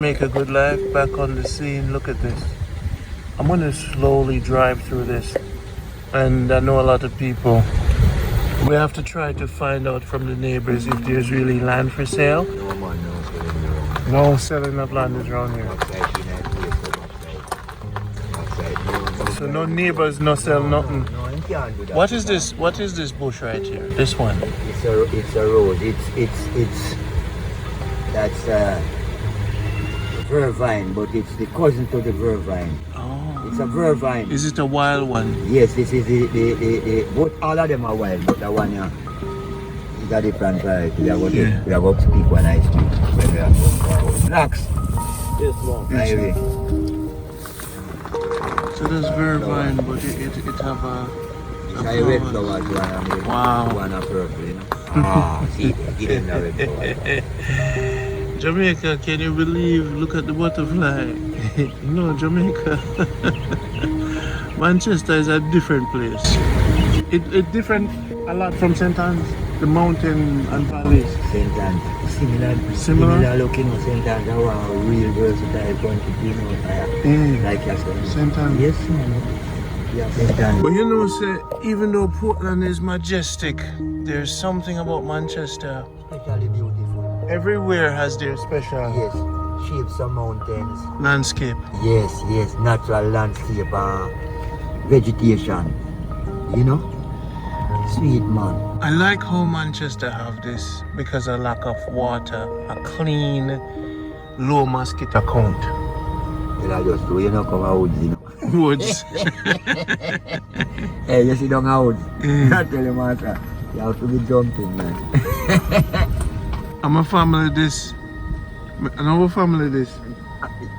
Make a good life back on the scene. Look at this. I'm gonna slowly drive through this, and I know a lot of people. We have to try to find out from the neighbors if there's really land for sale. No man, no selling around. No selling of land is around here. So no neighbors, no sell nothing. No, you can't do that. What is this? What is this bush right here? This one. It's a rose. It's that's vervine, but it's the cousin to the vervine. Oh. It's a vervine. Is it a wild one? Yes, this is the both all of them are wild, but the one here is a different variety. We are going to pick one ice cream when we are going. Blacks. This one. Ivy. So there's vervine, but it have a red flowers, one wow. One a purple, you know. Ah, see, get in the red flowers. Jamaica, can you believe? Look at the butterfly. No, Jamaica. Manchester is a different place. It different a lot from St. Anne's, the mountain and valleys. St. Anne's, similar looking. St. Anne's are a real versatile country, you know. Like yourself. St. Anne's. Yes, man. Yeah, St. Anne's. But you know, say, even though Portland is majestic, there's something about Manchester. Especially beautiful. Everywhere has their special Shapes of mountains. landscape. Yes, natural landscape, vegetation, you know, sweet man. I like how Manchester have this because of lack of water, a clean, low mosquito count. Well, I just do, you know, come out, you know. Woods. Hey, you sit down out. I tell you, master, you have to be jumping, man. I'm a family this. Another family this.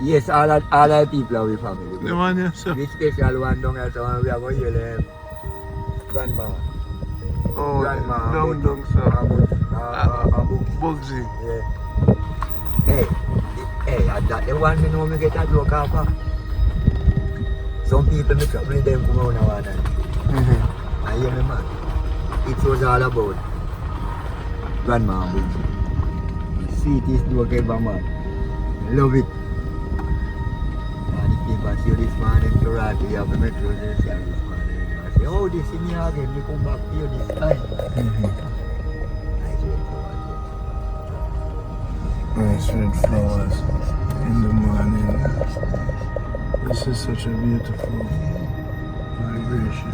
Yes, all our people are with family. The one here, so. This special one down here, so we are going to hear grandma. Oh, grandma. Dung, so. Bugsy. Yeah. Hey, that the one me know me get a joke off of. Some people me trouble with them come out now and then. I hear me, man. It was all about grandma Bugsy. Sweetest joke ever, man. Love it. And if people see this man in Toronto, you have to make sure they see this man. I say, oh, this in here again, we come back to you this time. Nice red flowers in the morning. This is such a beautiful vibration.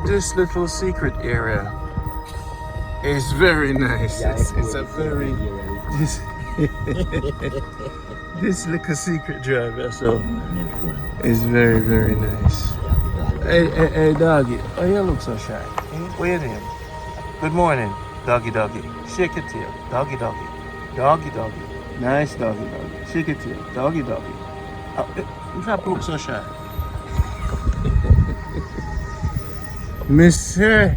This little secret area is very nice. Yeah, it's a very this little secret drive, so it's very, very nice. Hey, doggy. Oh, you look so shy. What's your name? Good morning, doggy. Shake your tail, doggy. Doggy. Nice doggy. Shake your tail, doggy. In fact, look so shy. Mister,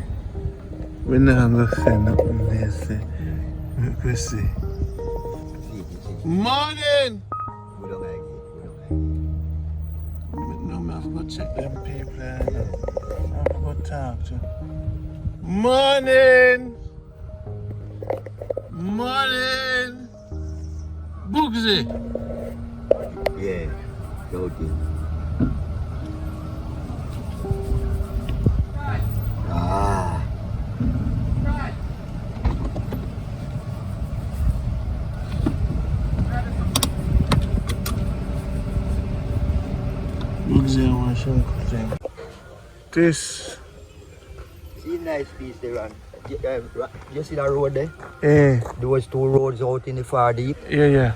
we're not going to say nothing there. Let's see. Morning! We don't like it. No, I have to go check them people. I have to go talk to them. Morning! Bugsy! Yeah, okay. Ah. Bugsy, I want to show you thing. This. See, nice piece there, man. You see that road there? Yeah. Those two roads out in the far deep. Yeah.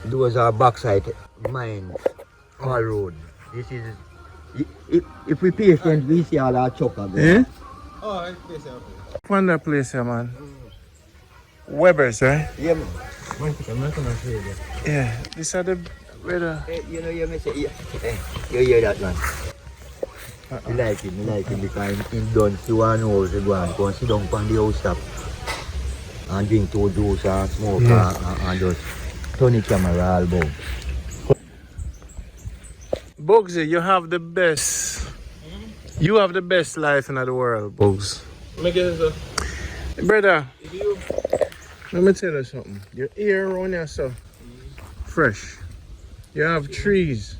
Those are Bauxite mines, all road. This is, if we patient, we see all our chopper there. Eh? Oh, I place here. Find that place here, man. Weber's, right? Yeah, man. I'm not gonna say that. Yeah, these are the weather. Hey, you know, you may say, hey, you hear that, man? You like him because in done see one house, you go and come sit down on the house top and drink two juice and smoke and just turn the camera all about. Bugsy, you have the best. You have the best life in the world, Bugs. Brother, Let me tell you something. Your air around here so fresh. You have trees.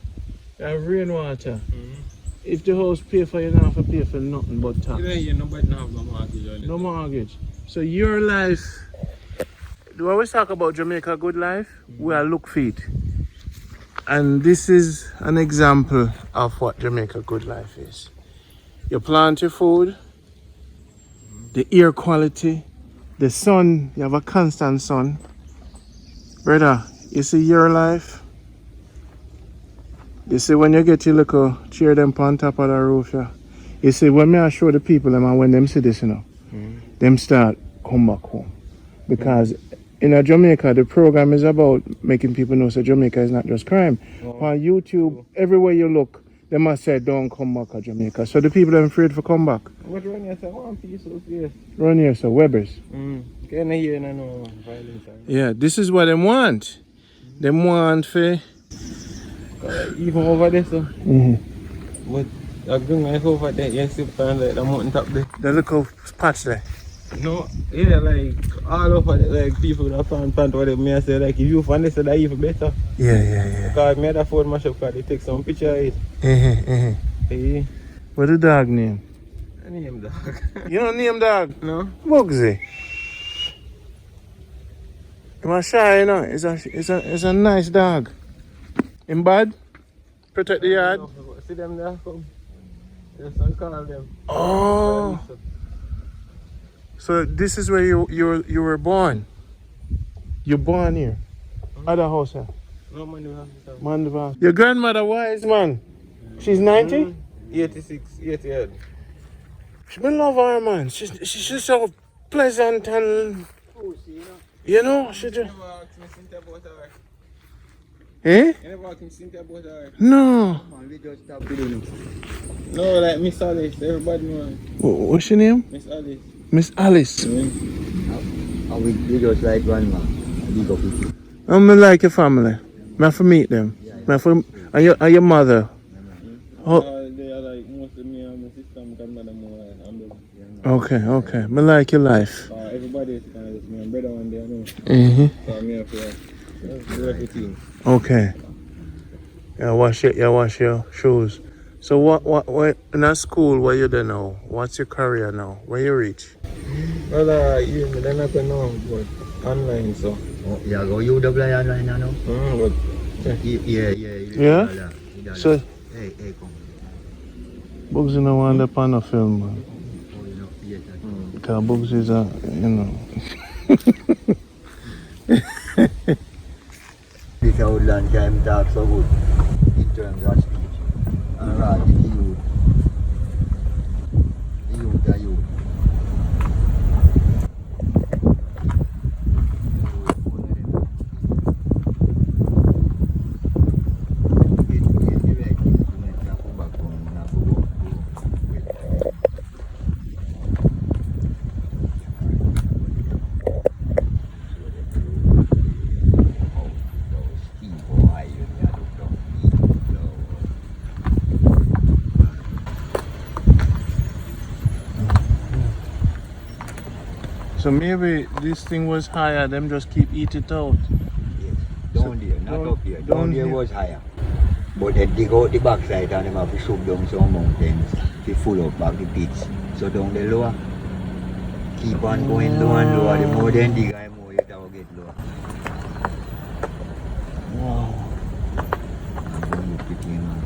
You have rainwater. If the house pay for you, you don't have to pay for nothing but tax. Yeah, nobody have no mortgage on it. No mortgage. So your life, we always talk about Jamaica good life, we are look for it. And this is an example of what Jamaica good life is. You plant your food, the air quality, the sun, you have a constant sun. Brother, you see your life? You see when you get your little chair them on top of the roof, yeah. You see when I show the people them and when them see this, you know, them start come back home. Because in Jamaica, the program is about making people know that Jamaica is not just crime. On YouTube, everywhere you look, they must say, don't come back to Jamaica. So the people are afraid to come back. What run here, sir? One piece of yes. Run here, so Webbers. Can I hear no violence? Yeah, this is what they want. They want for... Even over there, so. But I'm going over there, yes, you find like the mountain top there. The little patch there. No, yeah, like all over there, like people that find plant whatever me I say, like if you find this, that even better. Yeah. Because I made a phone mash up because they take some picture of it. Hey. What the dog name? I name dog. You don't name dog? No. Bugsy. I'm shy, you know. It's a nice dog. In bad? Protect the yard? See them there, come. Yes, I call them. Oh. So this is where you were born. You're born here. Other house here. No man, you have to tell. Man, your grandmother wise man. She's 90? 86, 88. She love her man. She's so pleasant and you know she just. Eh? You never asked me Cynthia about her? No. We just stop doing it. No, like Miss Alice, everybody know her. What's your name? Miss Alice. Miss Alice. And we just like grandma. Big up with you. I'm like your family. I have to meet them. And your mother. Oh. They are like most of me and my sister and grandmother more and Okay. I like your life. everybody is kind of just me and brother one day, I know. So I'm here for do everything. Okay. Yeah, wash your shoes. So what in a school where you there now? What's your career now? Where you reach? Well, they're not going to know, but online, so. Oh, yeah, go UW online now. But Yeah? So Hey, come. Bugs in the one that on the film, man. Oh, you know, theater. Because Bugs is a, you know. This outland time talk so good in terms of speech. And right, the youth are youth. So maybe this thing was higher, them just keep eat it out. Yes, down there, not up here. Down there here. was higher. But they dig out the backside and them have to shoot down some mountains to full up back the pits. So down the lower, keep on going lower and lower. The more they dig, the more it will get lower. Wow. I'm going to pick him up.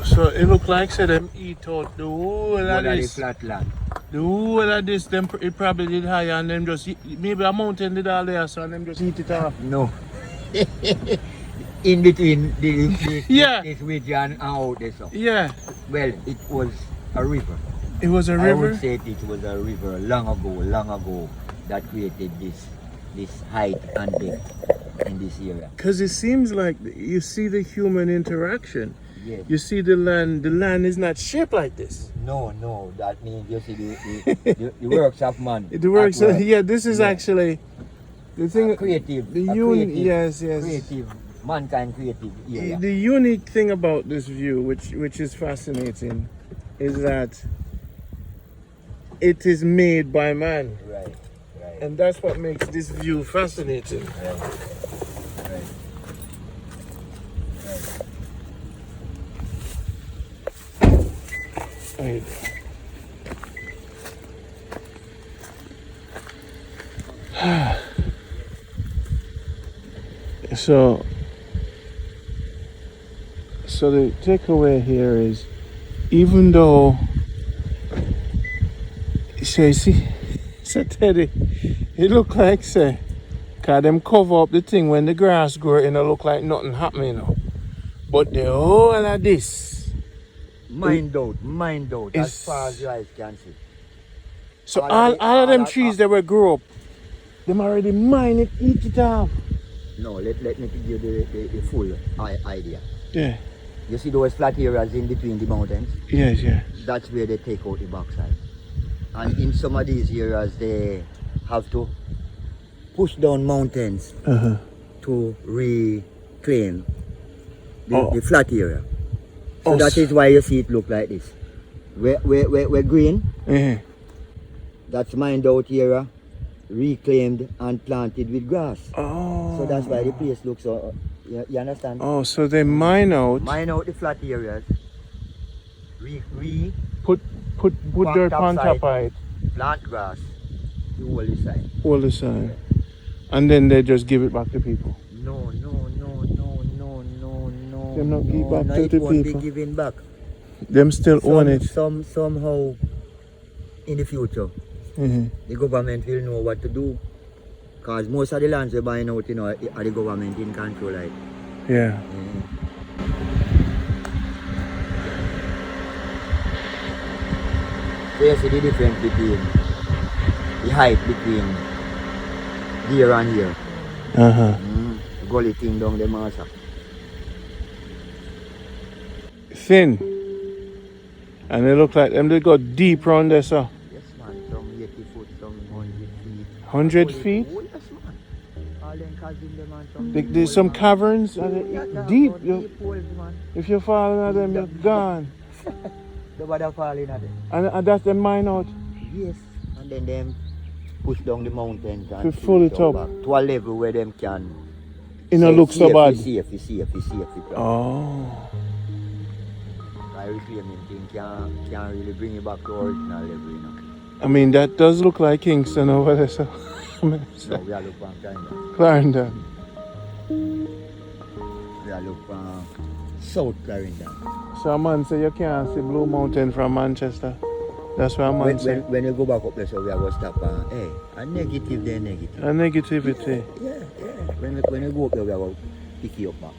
So it look like say them eat out the whole of this. The flat land. The whole of this, them it probably did higher and them just maybe a mountain did all there, so and them just eat it off. No. In between this Yeah. this region and out there. So. Yeah. Well, it was a river. It was a I river. would say it was a river long ago that created this height and depth in this area. Because it seems like you see the human interaction. Yes. You see the land is not shaped like this. No, that means you see the works of man. The works, at work. yeah, this is actually the thing. Creative. The a union, creative, yes. Creative mankind created area. The unique thing about this view, which is fascinating, is that it is made by man. Right. And that's what makes this view fascinating. Right. So the takeaway here is, even though, so you see, so Teddy, it look like, say, cause them cover up the thing when the grass grow, it don't look like nothing happening, you know. But the whole of this, Mined out, as It's- far as your eyes can see. so all of them trees that were grow up, them already mine it, eat it off. No, let me give you the full idea. Yeah, You see those flat areas in between the mountains? yes. That's where they take out the bauxite. And in some of these areas, they have to push down mountains Uh-huh. to reclaim Oh. the flat area. So Oh, that is why you see it look like this. We're green, Uh-huh. that's mined out area, reclaimed and planted with grass. Oh. So that's why the place looks so, you understand? Oh, so they mine out, Mine out the flat areas, put dirt on top of it, plant grass, the whole side. all the time, and then they just give it back to people. No. Them not give back no, to it the won't people. be given back. Them still own it. Somehow in the future, Mhm. the government will know what to do. Because most of the lands we're buying out, you know, are the government in control, like. Yeah. So you see the difference between the height between here and here. Uh-huh. Gully thing down the massa. Thin. And they look like them, they go deep round there, so. Yes, man. Some 80 foot, some 100 feet. 100 feet? Oh, yes, man. All them chasm them and some There's some caverns, and Yeah, they that deep. one You, deep holes, man. if you fall into them, you're gone. The water falling at them. And that's the mine out. Yes. And then them push down the mountains and To fill it up. back to a level where them can. It don't look so bad. Safe. Oh. I reclaiming thing can't really bring it back to original level, you know. I mean, that does look like Kingston over there, so. No, we are looking on Clarendon. Clarendon. We are looking on South Clarendon. So a man say you can't see Blue Mountain from Manchester. That's what a man say. When you go back up there, so we are going to stop hey, a negative, then negative. A negativity. Yeah. When you go up there, we are going to pick you up back.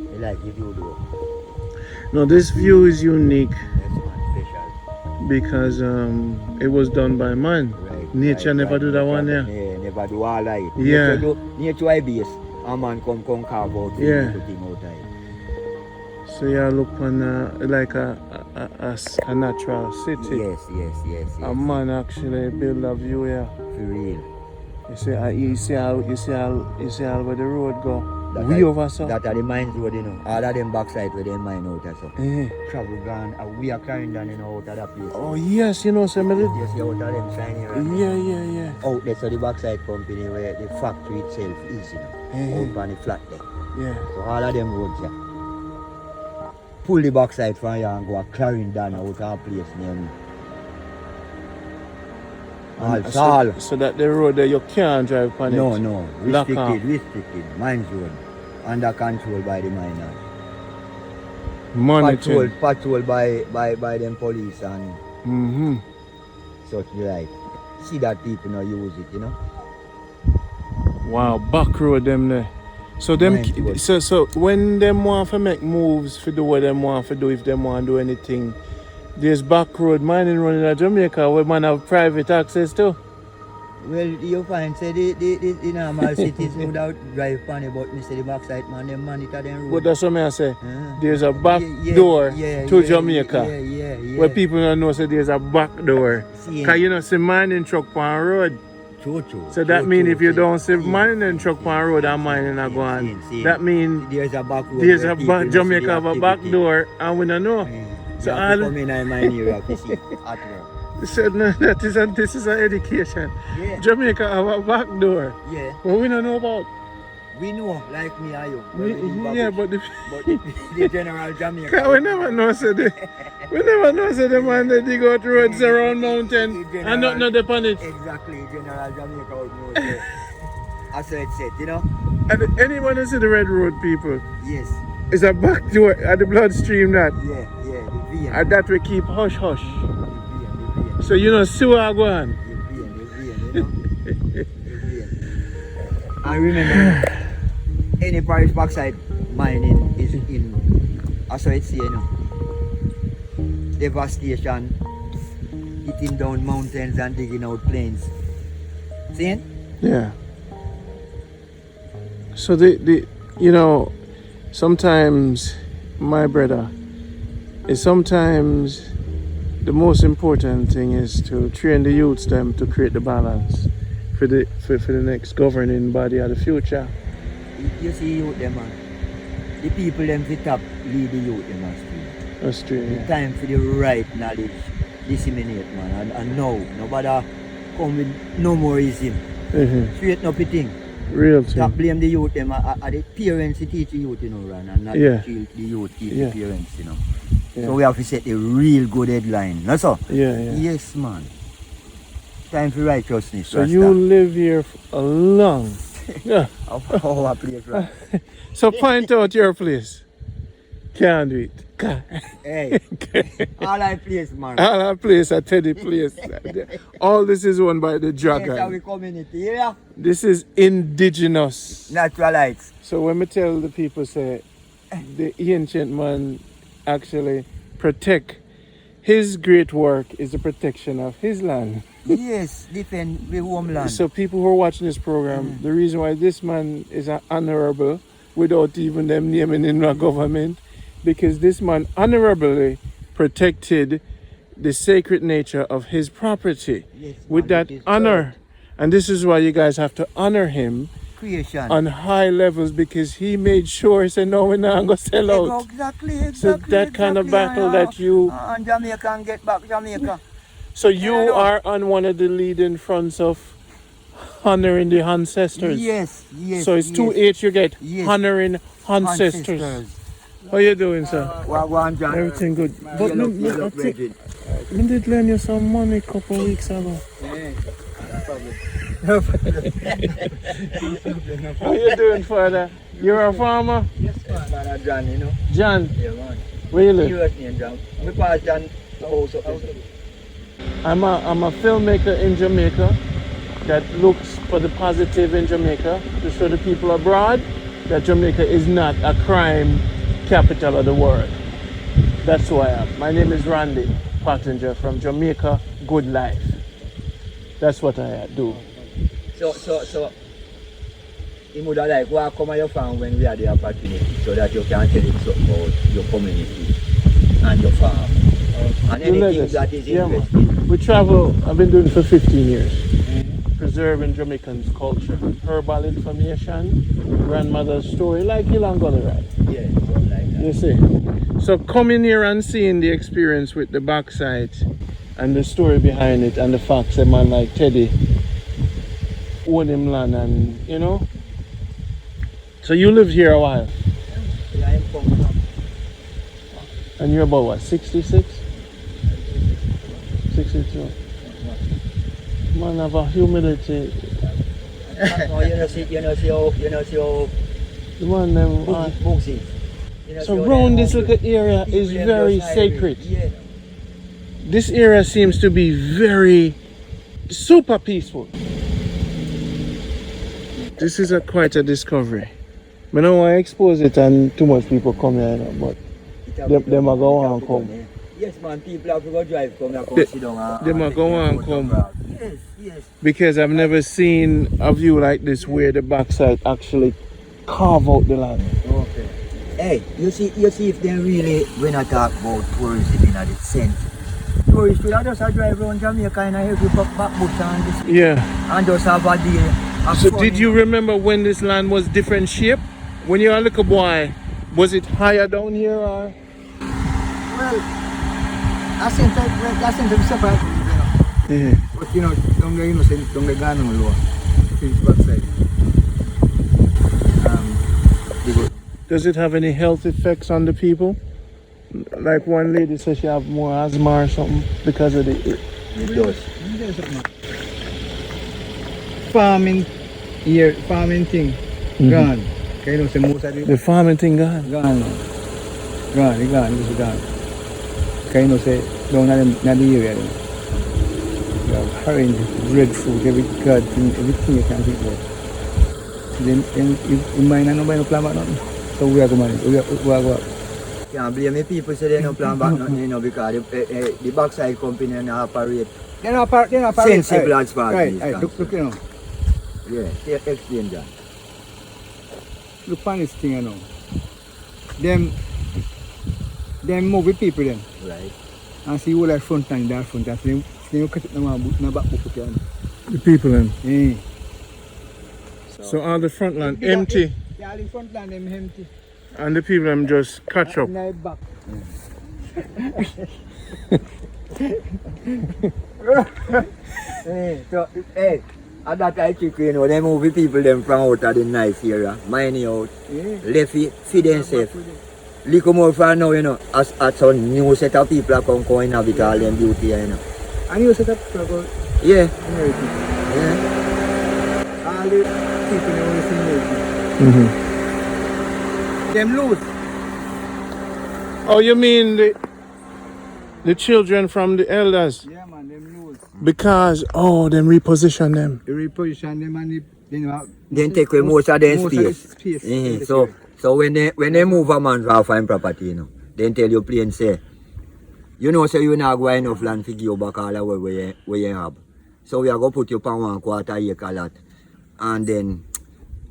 You like the view though? No, this view is unique Yes, man, special. because it was done by man. Right. Nature never do that one, yeah. Yeah, never do all that. Yeah. Nature I base. A man come carve out Yeah. everything out of it. So you look on like a natural city. Yes. A man actually build a view here. For real. You see how where the road go. That We are- over so. That are the mines road, you know. All of them backside where they mine out and so. Eh. Travel gone, we are carrying down, you know, out of that place. Oh yes, you know some of it. You see out of them shiny right? Yeah. Out there, so the backside company where the factory itself is, you know. Out on the flat there. Yeah. So all of them roads here. Pull the backside from here and go carrying down out of a place near me. All. So that the road there you can't drive on it. No. Lock off. Restricted. Mine zone. Under control by the miners. Monitoring. Patrol by them police and Mm-hmm. such like. See that people not use it, you know. Wow, back road them there. So them Mine good. so when them want to make moves for do what them want to do, if them want to do anything, there's back road mining running in Jamaica where man have private access to. Well, you find say the normal cities would out drive on it, but me say the backside man them monitor them road. But that's what I say. Uh-huh. There's a back Yeah, door yeah, to yeah, Jamaica. Yeah. Where people don't know, so there's a back door. See, Because you know, see mining truck on road. True. So that means if you don't see mining truck on road and mining are going, that means there's a back road. there's where a people Jamaica must have a be back activity. door and we don't know. So So you have to all come in and mine area to see at work. so no, this is an education. Yeah. Jamaica have a back door. Yeah. What we don't know about. We know, like me and you. when we live Yeah, back but the general Jamaica. Cause we never know so the man that dig out roads around mountain and not know upon it. Exactly, general Jamaica would know. So, as it said, you know? And anyone who see the red road people, Yes. it's a back door at the bloodstream that. Yeah, the vein. And that we keep hush hush. The vein. So you know see what I go on. The vein, you know? The vein. I remember any parish bauxite mining is in, as I say, you know, devastation, hitting down mountains and digging out plains. See? Yeah. So the you know, sometimes my brother is sometimes the most important thing is to train the youths them to create the balance for the next governing body of the future. You see youth them man. The people them fit up lead the youth them astray. That's true. The Yeah. time for the right knowledge disseminate man and now nobody come with no more ism. Straighten up the thing. Real Stop thing. blame the youth them are the parents who teach the youth, you know, run and not Yeah. the youth teach Yeah. the parents, you know. Yeah. So we have to set a real good headline. That's all. Yeah. Yes man. Time for righteousness. So you live here a long. Yeah. Our place, right? So point out your place. Can't do it. Hey, all I place, man. All our place, a Teddy place. All this is owned by the Yes, our dragon. community, yeah. This is indigenous. Naturalites. So when we tell the people, say, the ancient man actually protect, his great work is the protection of his land. Yes, defend the homeland. So people who are watching this program, the reason why this man is an honorable without even them naming in the government, because this man honorably protected the sacred nature of his property Yes, with man, that it is honor. And this is why you guys have to honor him creation. on high levels, because he made sure he said, no, we're not going to sell out. Exactly. So that kind of battle that you... And Jamaica can get back Jamaica. So you are on one of the leading fronts of honoring the ancestors. Yes. So it's 2H you get, Yes. honoring ancestors. How you doing, sir? Wagwan, John. Everything good. But You look ready. I did lend you some money a couple of weeks ago. How you doing, father? You're a farmer? Yes, man. John, you know. John, Yeah, man. where you live? US name, John. We pass John the house up there. I'm a filmmaker in Jamaica that looks for the positive in Jamaica to show the people abroad that Jamaica is not a crime capital of the world. That's who I am. My name is Randy Pottinger from Jamaica Good Life. That's what I do. So, you would like to come on your farm when we have the opportunity so that you can tell it something about your community and your farm. And The anything legacy. that is Yeah, man. interesting. We travel, I've been doing it for 15 years. Preserving Jamaicans' culture, herbal information, grandmother's story, like Ilangoli, right? Yeah, something like that. You see. So coming here and seeing the experience with the bauxite and the story behind it and the facts, a man like Teddy own him land and, you know. So you lived here a while Yeah, I'm from and you're about what, 66? 62. Man have a humility. no, you know, see how The man them Bauxite. You know, so see how around they this humble little area people is them very just highway. sacred. Yeah. This area seems to be very super peaceful. This is quite a discovery. I don't want to expose it and too much people come here, but them are go and come. Yes, man, people have to go drive, come and come sit down. Them are go and come. Yes. Because I've never seen a view like this where the bauxite actually carve out the land. Okay. Hey, you see if they really, when I talk about tourism in the sense, tourists will just drive around Jamaica and I every back bush and this. Yeah. And just have a day. Have So fun, did you know. remember when this land was different shape? When you were a little boy, was it higher down here or? Well, I seem to be separate, you know. Yeah. But you know, don't get innocent, don't get gone on low. It's backside. Does it have any health effects on the people? Like one lady says she have more asthma or something because of the... It does. Farming here, farming thing, gone. Can you know, say most of The farming thing gone. gone. It's gone. Can you know, say, down in the area, you have orange, breadfruit, every god thing, everything you can think of. Then in mine, nobody no plan about nothing. So we are going to can't blame the people say they don't plan back nothing, you know, because the Bauxite company and operate. They don't operate. Sensible as far as this Right, look, you know. Yeah, explain that. Look on this thing, you know. Them move with people then. Right. And see all that front and that front. And then you cut it in the back book again. The people then. Yeah. So all the front land empty Yeah, the front land them empty. and the people them just catch up. Now back. Hey, at that I think, you know, they move the people them from out of the nice area, mining out, Yeah. left it, feed themselves. Little more for now, you know, as some new set of people are come inhabit all them beauty, you know. And you set up for Yeah, everything. yeah. All the people in the same Mm-hmm. Them lose. Oh, you mean the children from the elders? Yeah, man, them lose. Because, them reposition them. The reposition them and Then take away most of them most of the space. space. So when they move a man to find property, you know, then tell you plain say, you know, so you not go enough land to give you back all the way where you have. So we are going to put you on 1/4 acre lot and then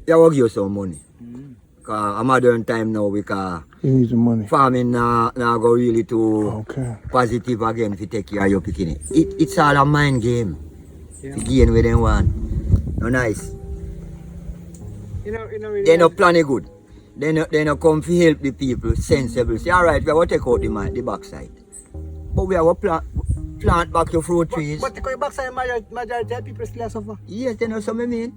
we are going to give you some money. Because a modern time now, we can You need the money. farming now go really too Okay. positive again if you take care of your picking. It's all a mind game. Yeah. To gain with them one. No nice. They no plan it good. They no come to help the people sensible. Say, alright, we are going to take out the backside. But we are going to plant back your fruit trees. But the backside majority of people still suffer. Yes, you know what I mean?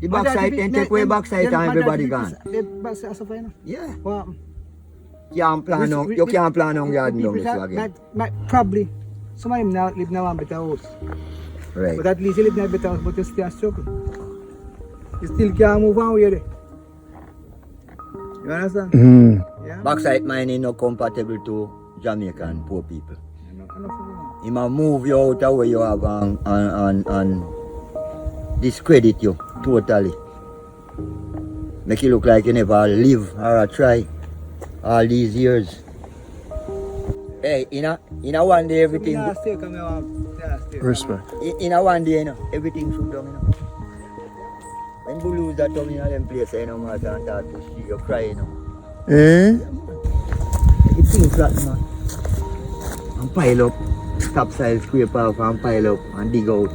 The backside then take away backside and everybody gone. The backside suffer, you know. Yeah. What? You can't plan on garden down this again. Probably. Some of them now live now in a better house. Right. But at least you live in a better house, but you still struggle. You still can't move on with it. You understand? Mm. Yeah. Backside mining not compatible to Jamaican poor people. Enough of it. He might move you out of where you have and discredit you totally. Make you look like you never live or try all these years. Hey, in a one day everything Me nah stay, 'cause me want stay. Respect. in a one day, you know, everything should down, you know. When you lose that tongue in them place, you know, man, and start to see you cry, you know. Eh? It feels flat, man. And pile up, topsoil scrape off and pile up and dig out.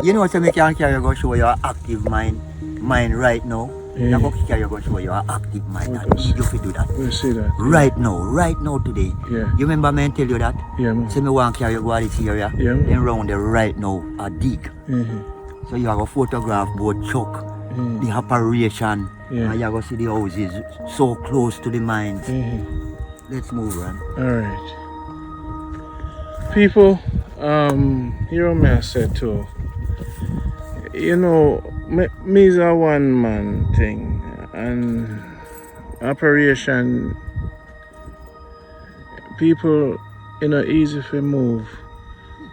You know, so me can carry go show you an active mind right now. Yeah. You go carry go show you an active mind. Of And course. you feel do that. We see that. Right now today. Yeah. You remember me tell you that? Yeah, man. Say me want to carry go to this area. Yeah, man. Then round there right now, a dig. Mm-hmm. So you have a photograph both chuck, Mm. the operation, Yeah. and you go see the houses so close to the mines. Mm-hmm. Let's move on. Alright. People, here may I say too, you know, me is a one man thing and operation people, you know, easy to move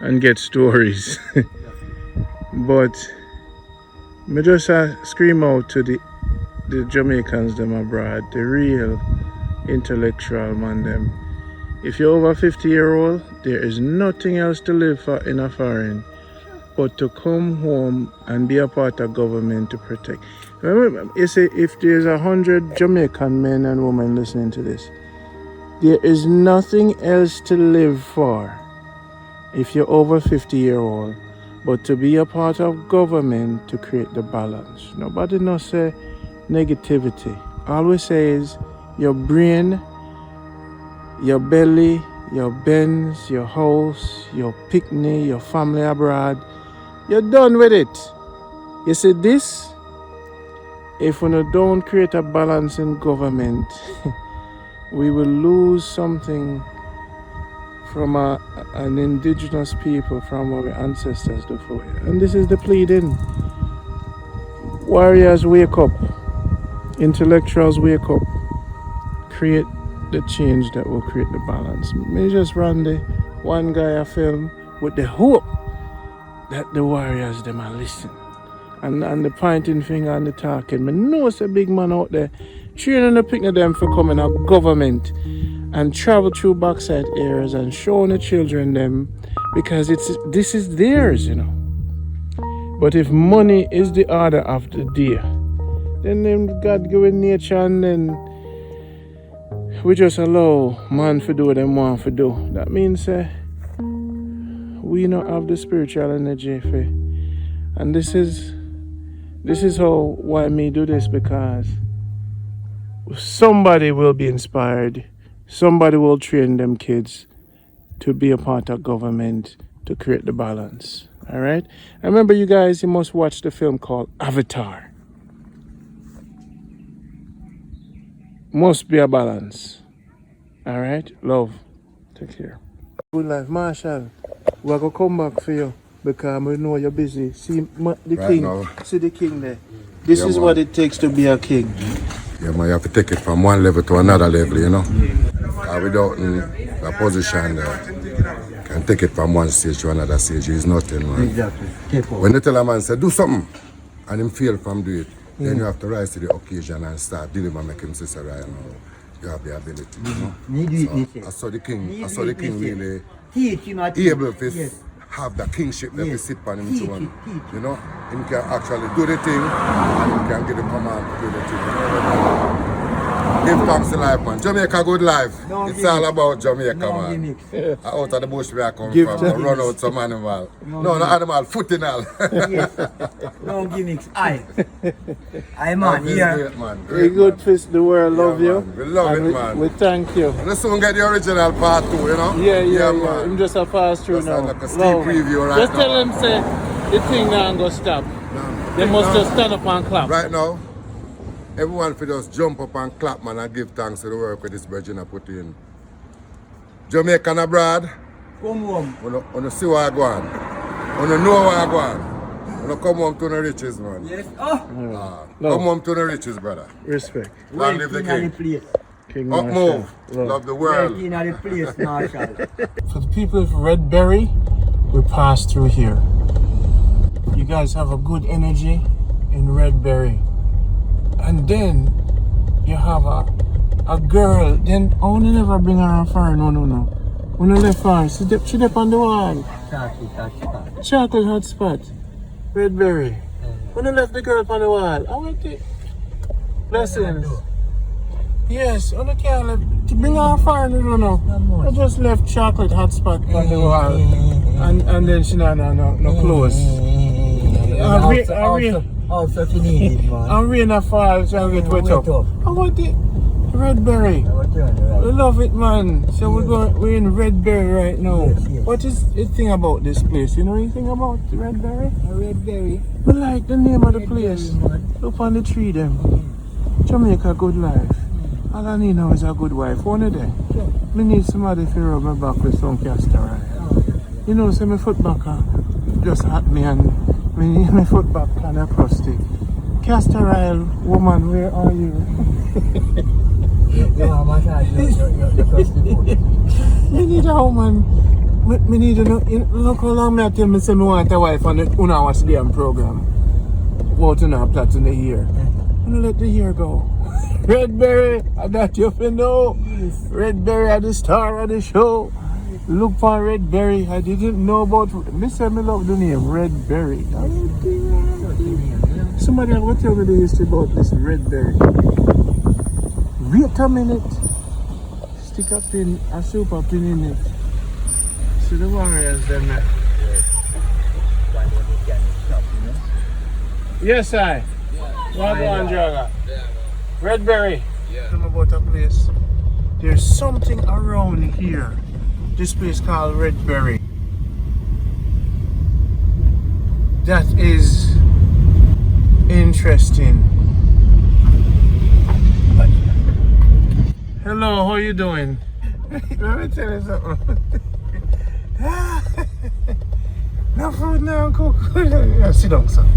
and get stories. But me just scream out to the Jamaicans them abroad, the real intellectual man them. If you're over 50-year-old, there is nothing else to live for in a foreign but to come home and be a part of government to protect. Remember, you say if there's 100 Jamaican men and women listening to this, There is nothing else to live for if you're over 50-year-old, but to be a part of government to create the balance. Nobody no say negativity. Always says your brain, your belly, your Benz, your house, your picnic, your family abroad, you're done with it. You see this? If we don't create a balance in government, we will lose something from an indigenous people, from our ancestors before. And this is the pleading. Warriors, wake up. Intellectuals, wake up. Create the change that will create the balance. Me just run the one guy a film with the hope that the warriors them are listen. And the pointing finger and the talking. I know it's a big man out there training the picnic them for coming out government and travel through Bauxite areas and showing the children them, because this is theirs, you know. But if money is the order of the day, then God given nature, and then we just allow man to do what they want to do. That means we not have the spiritual energy for. And this is why me do this, because somebody will be inspired. Somebody will train them kids to be a part of government to create the balance. All right? I remember you guys, you must watch the film called Avatar. Must be a balance. All right? Love. Take care. Good life. Marshall, we're going to come back for you because we know you're busy. See the Right king. now. See the king there. This is man. what it takes to be a king. Yeah, man, you have to take it from one level to another level, you know. Without a position can take it from one stage to another stage is nothing, man. Exactly. When you tell a man, say, do something, and him fail from do it, then you have to rise to the occasion and start deliver, make him say, right now, you have the ability, you know. I saw the king really able to have the kingship that we sit on him throne. You know, him can actually do the thing and him can give the command to do the thing. You know, give thanks to life, man. Jamaica good life. It's all about Jamaica, man. Out of the bush where I come from, run out some animal. No animal, foot in all. No gimmicks. I man, here. Very good fist. The world love you. Man. We love and it, man. We thank you. Let's soon get the original part 2, you know? Yeah. man. I'm just a fast through Just now. like a sneak preview right just now. tell them, say, the thing now ain't gonna stop. They must just stand up and clap. Right now, everyone for just jump up and clap, man, and give thanks to the work with this virgin I put in. Jamaican abroad, Come home. on see what I go on. On know what I go on. On come home to the riches, man. Yes. Come home to the riches, brother. Respect. Long live the king. King Up Marshall. move. Love the world. In the place, Marshall. For the people of Redberry, we pass through here. You guys have a good energy in Redberry. And then you have a girl, then I want to never bring her on fire, no. When I left her, she up on the wall. Chocolate hot spot. Redberry. When I left the girl on the wall, I went to blessings. Yes, I can't left to bring her on fire, no. I just left chocolate hot spot on the wall. And then she no clothes. Also, if you need it, man. I'm rain a fall, so I get wet up. I want it. Redberry. I love it, man. So we're in Redberry right now. Yes. What is the thing about this place? You know anything about Redberry? Redberry. I like the name of the place. Look on the tree them. Jamaica good life. All I need now is a good wife. One of them. I need somebody to rub my back with some castor oil. You know, say my foot back just at me and my foot back kind of crusty. Castor oil, woman, where are you? Me need a woman. Me need to know. Look how long I tell me say me want a wife on the 1 hour damn program. About an hour plats in the hair. I'm gonna let the hair go. Redberry, I got you for know. Redberry are the star of the show. Look for Redberry. I didn't know about. Me say me love the name Redberry. Somebody will tell me the history about this Redberry. Wait a minute. stick a pin, a super pin in it. See the warriors them there. Yes, I. What one, Jaga? Redberry. Yeah. Tell me about a place. There's something around here. This place called Redberry. That is interesting. Hello, how you doing? Let me tell you something. No food now, cook. Yeah, sit down, son.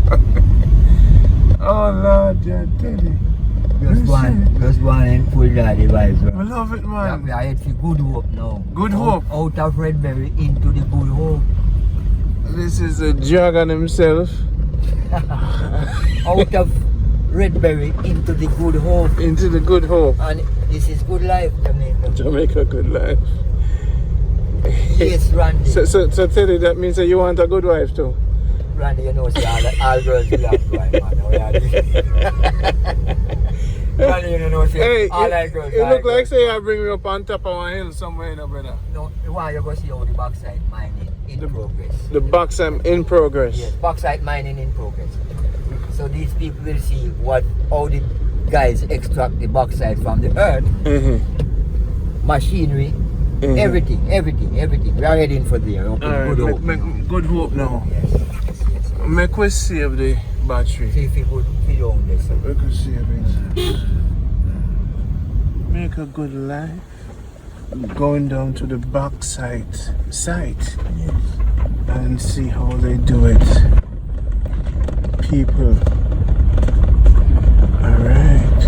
Oh Lord, yeah, Teddy. Just one and full daddy vibes. I love it, man. Yeah, I had for good hope now. Good hope. Out of Redberry into the good hope. This is the dragon himself. Out of Redberry into the good hope. Into the good hope. And this is good life, Jamaica. Jamaica good life. Yes, Randy. So Teddy, that means that you want a good wife too? Randy, you know, see, all girls will have wife, man. Randy, you know, see, Hey, all like girls. it look like say you bring me up on top of one hill somewhere, brother. No, why you go see how the bauxite mining in progress. The bauxite in progress. Yes, bauxite mining in progress. So these people will see how the guys extract the bauxite from the earth, machinery, everything. We are heading for there. Alright, good hope now. Yes. Make we save the battery. See if we could feed on this. We could save it. Make a good life. Going down to the bauxite site and see how they do it. People. Alright.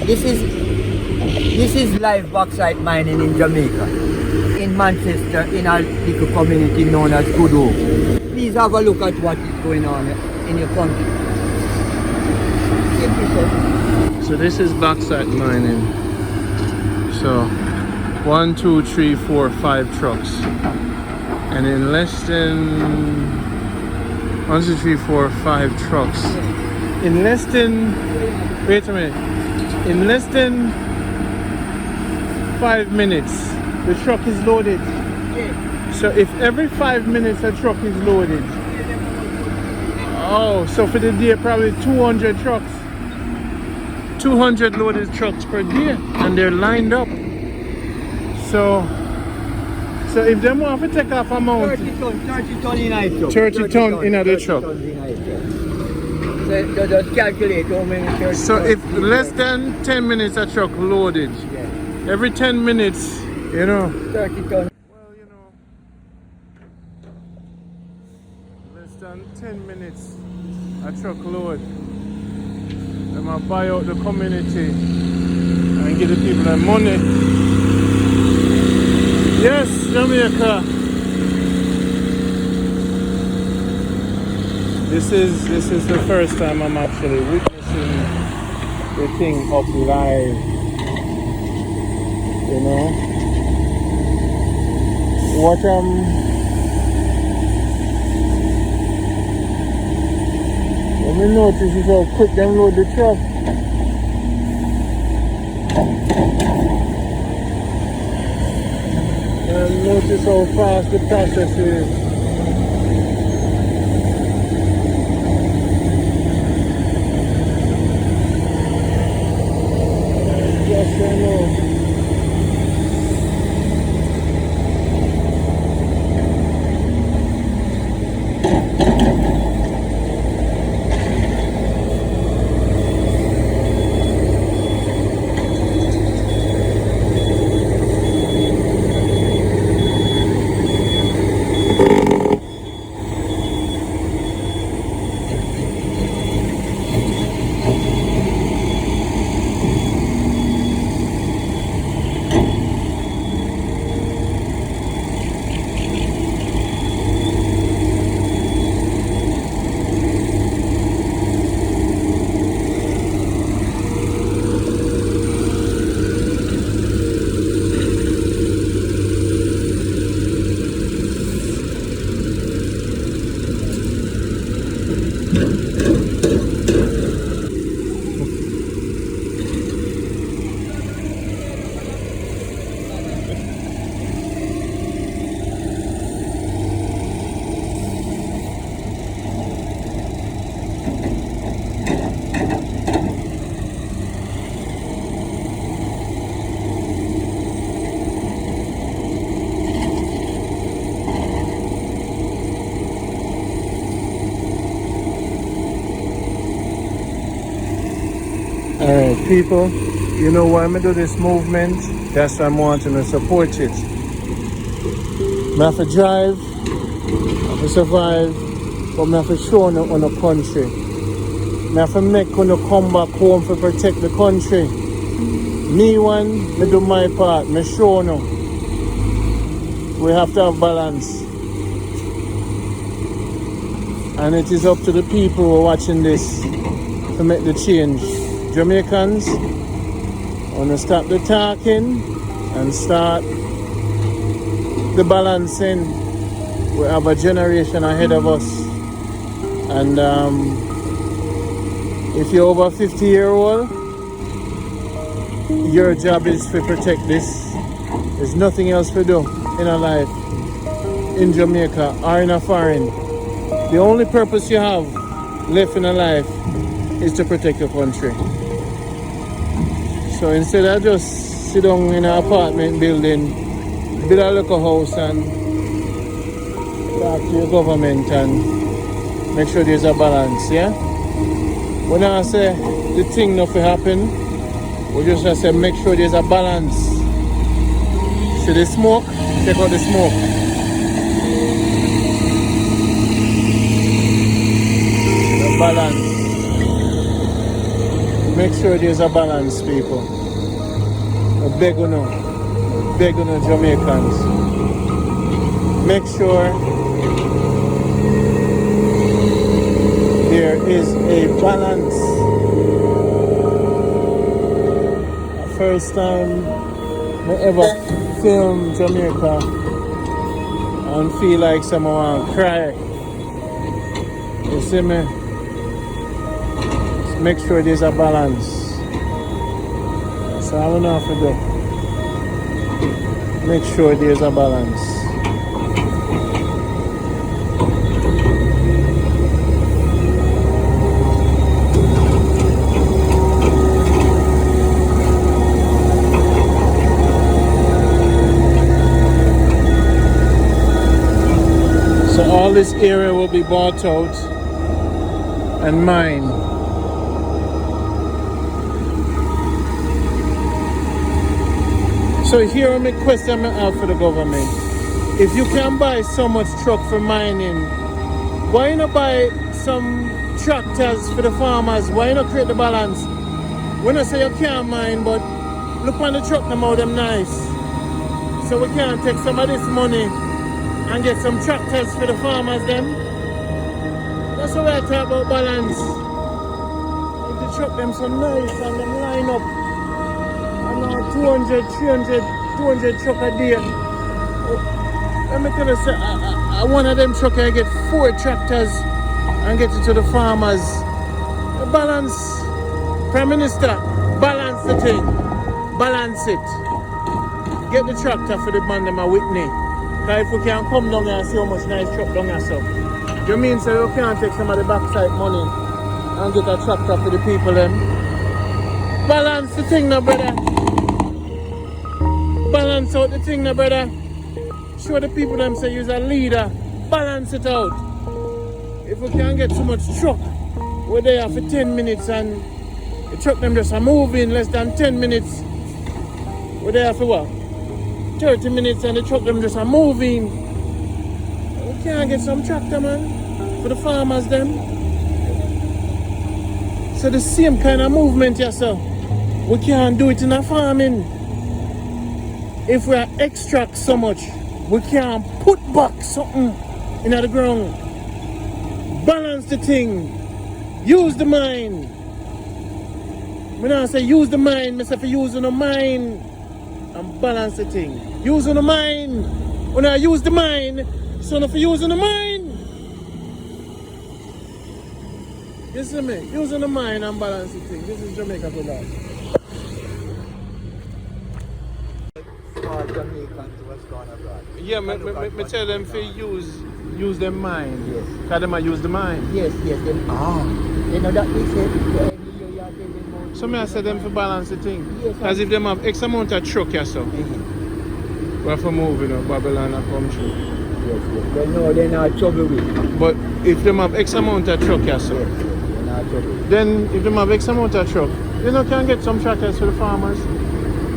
This is live bauxite mining in Jamaica, in Manchester, in a little community known as Good Hope. Please have a look at what is going on in your country. So this is bauxite mining. So 1, 2, 3, 4, 5 trucks, and in less than 1, 2, 3, 4, 5 trucks. In less than, wait a minute, in less than 5 minutes, the truck is loaded. So if every 5 minutes a truck is loaded, oh, so for the day probably 200 trucks, 200 loaded trucks per day, and they're lined up. So if them want to take off a mount, 30 ton in a truck. 30 ton in the truck. So just calculate how many 30 So tons if is less there. than 10 minutes a truck loaded, Yeah. every 10 minutes, you know. 30 ton. Well, you know, less than 10 minutes a truck load. They might buy out the community and give the people their money. Yes, Jamaica. This is the first time I'm actually witnessing the thing up live. You know, what me notice is how quick them load the truck. And notice how fast the process is. Yes, I know. Alright people, you know why I do this movement? That's why I'm wanting to support it. I have to drive, I have to survive, but I have to show on the country. I have to make when you come back home to protect the country. Me one, me do my part, me show no. We have to have balance. And it is up to the people who are watching this to make the change. Jamaicans, want to stop the talking and start the balancing. We have a generation ahead of us, and if you're over 50-year-old, your job is to protect this. There's nothing else to do in a life in Jamaica or in a foreign. The only purpose you have left in a life is to protect your country. So instead of just sit down in an apartment building, build a local house and talk to your government and make sure there's a balance, yeah? When I say the thing not to happen, we just say make sure there's a balance. See the smoke? Take out the smoke. The balance. Make sure there's a balance, people. I beg you now. Beg you now, Jamaicans. Make sure there is a balance. First time I ever film Jamaica and feel like someone cry. You see me? Just make sure there's a balance. So I don't know if to do. Make sure there's a balance. So all this area will be bought out and mined. So here are my question I have for the government. If you can buy so much truck for mining, why not buy some tractors for the farmers? Why not create the balance? When I say you can't mine, but look on the truck them how them nice. So we can take some of this money and get some tractors for the farmers them. That's what I talk about balance. If the truck them so nice and them line up. And now 200, 300, 200 truck a day. Let me tell you, say, one of them truck I get 4 tractors and get it to the farmers. Balance, Prime Minister, balance the thing. Balance it. Get the tractor for the man them a Whitney. Because if we can come down here and see how much nice truck down here, so. You mean so you can't take some of the Bauxite money and get a tractor for the people them? Balance the thing now, brother. Balance out the thing now, brother. Show the people them say you're a leader. Balance it out. If we can get so much truck, we're there for 10 minutes and the truck them just are moving less than 10 minutes. We're there for what? 30 minutes and the truck them just are moving. We can't get some tractor, man, for the farmers them. So the same kind of movement, yes, sir. We can't do it in a farming. If we extract so much, we can't put back something in the ground. Balance the thing. Use the mind. When I say use the mind, I say for using the mind and balance the thing. Using the mind. When I use the mind, so if you're using the mind. You see me? Using the mind and balance the thing. This is Jamaica for that. Yeah, me tell them to use their mind. Yes. Because them use the mind. Yes, yes. Then, you know that they say. So me I say them to balance the thing. Yes, Because if them have X amount of truck here, so we have to move, you know, Babylon and come through. Yes, yes. But no, they're not trouble with it. But if them have X amount of truck here, so Yes, yes, they're not trouble with it. then if them have X amount of truck, you know, can get some tractors for the farmers.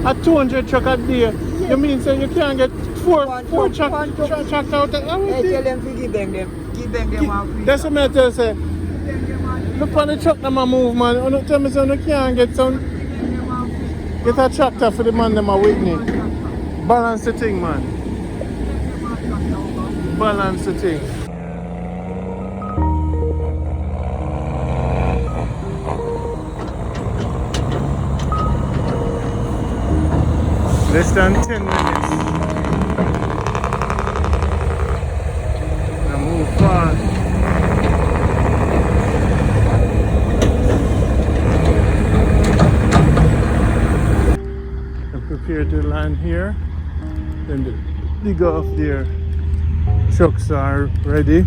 At 200 truck a day, you mean say you can't get four tractor out there? Hey, tell them to give them. Give them one free. That's what I tell you, say. Look on the truck them a move, man. You don't tell me so you can't get some. Get a tractor for the man them a Whitney. Balance the thing, man. Balance the thing. Less than 10 minutes. Now move fast. And prepare to land here. Then the dig off there. Trucks are ready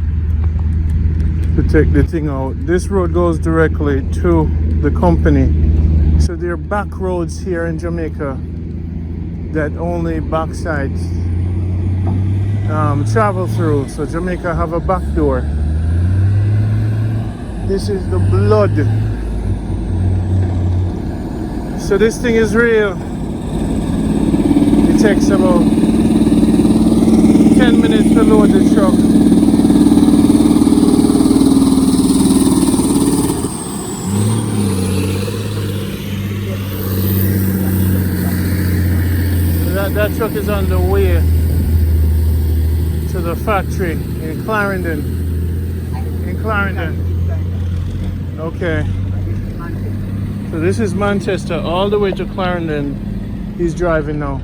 to take the thing out. This road goes directly to the company. So there are back roads here in Jamaica that only Bauxite travel through. So Jamaica have a back door. This is the blood. So this thing is real. It takes about 10 minutes to load the truck. that truck is on the way to the factory in Clarendon. In Clarendon. Okay. So this is Manchester all the way to Clarendon. He's driving now.